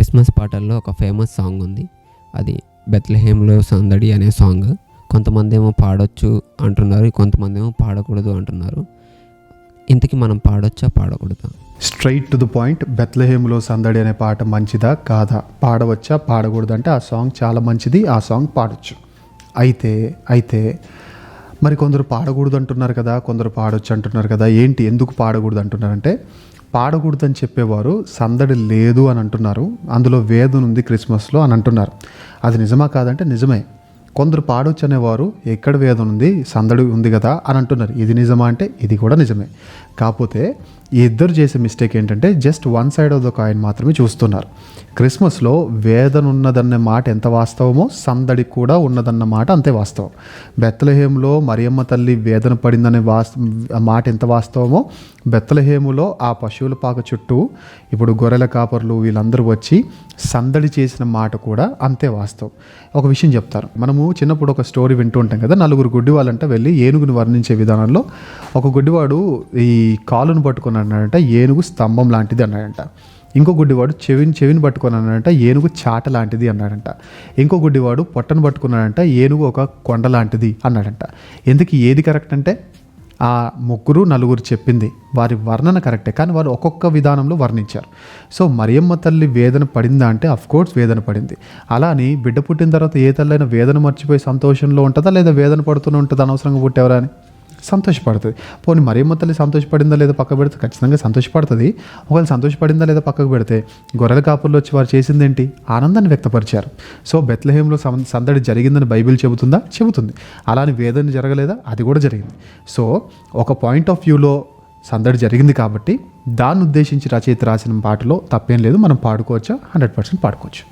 Christmas పాటల్లో ఒక famous song ఉంది. అది బెత్లెహేమ్లో సందడి అనే సాంగ్. కొంతమంది ఏమో పాడొచ్చు అంటున్నారు, కొంతమంది ఏమో పాడకూడదు అంటున్నారు. ఇంతకీ మనం పాడొచ్చా పాడకూడదా? స్ట్రైట్ టు ద పాయింట్, బెత్లెహేమ్లో సందడి అనే పాట మంచిదా కాదా, పాడవచ్చా పాడకూడదు అంటే ఆ సాంగ్ చాలా మంచిది, ఆ సాంగ్ పాడొచ్చు. అయితే మరి కొందరు పాడకూడదు అంటున్నారు కదా, కొందరు పాడొచ్చు అంటున్నారు కదా. ఏంటి, ఎందుకు పాడకూడదు అంటున్నారంటే, పాడకూడదు అని చెప్పేవారు సందడి లేదు అని అంటున్నారు, అందులో వేదన ఉంది క్రిస్మస్లో అని అంటున్నారు. అది నిజమా కాదంటే నిజమే. కొందరు పాడొచ్చు అనేవారు ఎక్కడ వేదన ఉంది, సందడి ఉంది కదా అని అంటున్నారు. ఇది నిజమా అంటే ఇది కూడా నిజమే. కాకపోతే ఈ ఇద్దరు చేసే మిస్టేక్ ఏంటంటే just one side of the coin మాత్రమే చూస్తున్నారు. క్రిస్మస్లో వేదన ఉన్నదన్న మాట ఎంత వాస్తవమో సందడి కూడా ఉన్నదన్న మాట అంతే వాస్తవం. బెత్లెహేములో మరియమ్మ తల్లి వేదన పడిందనే మాట ఎంత వాస్తవమో, బెత్లెహేములో ఆ పశువుల పాక చుట్టూ ఇప్పుడు గొర్రెల కాపర్లు వీళ్ళందరూ వచ్చి సందడి చేసిన మాట కూడా అంతే వాస్తవం. ఒక విషయం చెప్తారు, మనము చిన్నప్పుడు ఒక స్టోరీ వింటూ ఉంటాం కదా, నలుగురు గుడ్డివాళ్ళంట వెళ్ళి ఏనుగుని వర్ణించే విధానంలో ఒక గుడ్డివాడు ఈ కాలును పట్టుకుని అన్నాడంట ఏనుగు స్తంభం లాంటిది అన్నాడంట. ఇంకో గుడ్డివాడు చెవిని పట్టుకొని అన్నాడంట ఏనుగు చాట లాంటిది అన్నాడంట. ఇంకో గుడ్డివాడు పొట్టను పట్టుకున్నాడంట ఏనుగు ఒక కొండ లాంటిది అన్నాడంట. ఎందుకు ఏది కరెక్ట్ అంటే ఆ నలుగురు చెప్పింది వారి వర్ణన కరెక్టే, కానీ వారు ఒక్కొక్క విధానంలో వర్ణించారు. సో మరియమ్మ తల్లి వేదన పడిందా అంటే అఫ్కోర్స్ వేదన పడింది. అలా అని బిడ్డ పుట్టిన తర్వాత ఏ తల్లైనా వేదన మర్చిపోయి సంతోషంలో ఉంటుందా, లేదా వేదన పడుతూనే ఉంటుందా అనవసరంగా పుట్టేవరా అని? సంతోషపడుతుంది. పోనీ మరియమ్మ తల్లి సంతోషపడిందా లేదా పక్కకు పెడితే ఖచ్చితంగా సంతోషపడుతుంది. ఒకవేళ సంతోషపడిందా లేదా పక్కకు పెడితే గొర్రెల కాపుల్లో వచ్చి వారు చేసింది ఏంటి, ఆనందాన్ని వ్యక్తపరిచారు. సో బెత్లెహేమ్లో సందడి జరిగిందని బైబిల్ చెబుతుందా? చెబుతుంది. అలాని వేదన జరగలేదా? అది కూడా జరిగింది. సో ఒక పాయింట్ ఆఫ్ వ్యూలో సందడి జరిగింది కాబట్టి దాన్ని ఉద్దేశించి రచయిత రాసిన పాటలో తప్పేం లేదు, మనం పాడుకోవచ్చా? 100% పాడుకోవచ్చు.